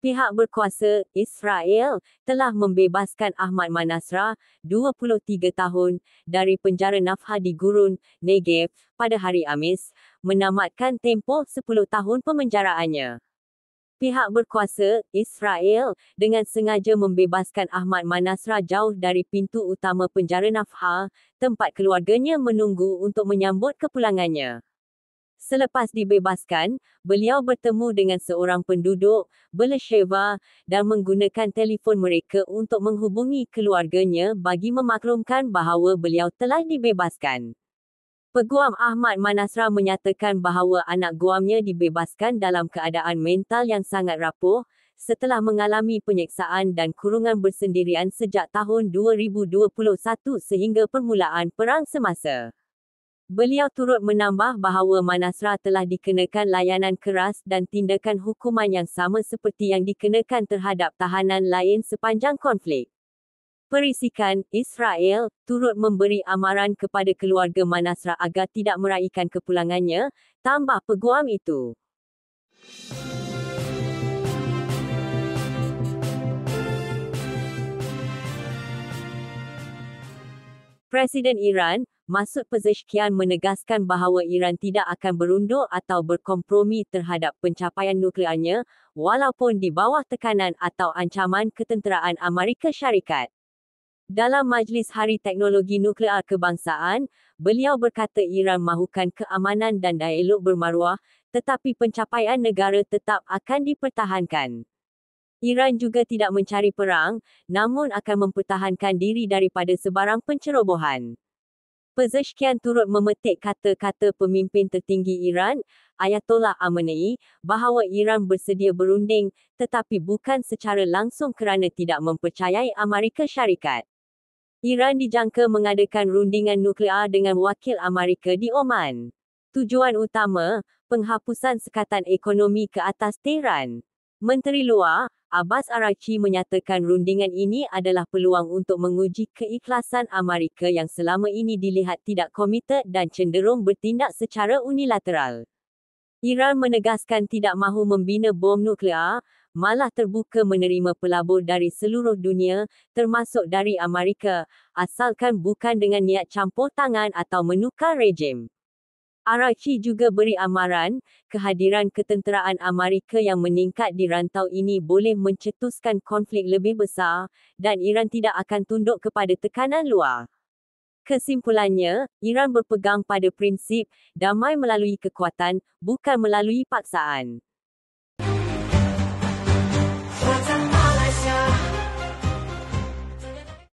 Pihak berkuasa, Israel, telah membebaskan Ahmad Manasra, 23 tahun, dari penjara Nafha di Gurun, Negev, pada hari Khamis, menamatkan tempoh 10 tahun pemenjaraannya. Pihak berkuasa, Israel, dengan sengaja membebaskan Ahmad Manasra jauh dari pintu utama penjara Nafha, tempat keluarganya menunggu untuk menyambut kepulangannya. Selepas dibebaskan, beliau bertemu dengan seorang penduduk, Beersheba, dan menggunakan telefon mereka untuk menghubungi keluarganya bagi memaklumkan bahawa beliau telah dibebaskan. Peguam Ahmad Manasra menyatakan bahawa anak guamnya dibebaskan dalam keadaan mental yang sangat rapuh, setelah mengalami penyiksaan dan kurungan bersendirian sejak tahun 2021 sehingga permulaan perang semasa. Beliau turut menambah bahawa Manasra telah dikenakan layanan keras dan tindakan hukuman yang sama seperti yang dikenakan terhadap tahanan lain sepanjang konflik. Perisikan, Israel, turut memberi amaran kepada keluarga Manasra agar tidak meraihkan kepulangannya, tambah peguam itu. Presiden Iran, Masoud Pezeshkian menegaskan bahawa Iran tidak akan berunduk atau berkompromi terhadap pencapaian nuklearnya, walaupun di bawah tekanan atau ancaman ketenteraan Amerika Syarikat. Dalam Majlis Hari Teknologi Nuklear Kebangsaan, beliau berkata Iran mahukan keamanan dan dialog bermaruah, tetapi pencapaian negara tetap akan dipertahankan. Iran juga tidak mencari perang, namun akan mempertahankan diri daripada sebarang pencerobohan. Pezeshkian turut memetik kata-kata pemimpin tertinggi Iran, Ayatollah Khamenei, bahawa Iran bersedia berunding, tetapi bukan secara langsung kerana tidak mempercayai Amerika Syarikat. Iran dijangka mengadakan rundingan nuklear dengan wakil Amerika di Oman. Tujuan utama, penghapusan sekatan ekonomi ke atas Tehran. Menteri Luar, Abbas Araghchi menyatakan rundingan ini adalah peluang untuk menguji keikhlasan Amerika yang selama ini dilihat tidak komited dan cenderung bertindak secara unilateral. Iran menegaskan tidak mahu membina bom nuklear, malah terbuka menerima pelabur dari seluruh dunia, termasuk dari Amerika, asalkan bukan dengan niat campur tangan atau menukar rejim. Araghchi juga beri amaran, kehadiran ketenteraan Amerika yang meningkat di rantau ini boleh mencetuskan konflik lebih besar, dan Iran tidak akan tunduk kepada tekanan luar. Kesimpulannya, Iran berpegang pada prinsip, damai melalui kekuatan, bukan melalui paksaan.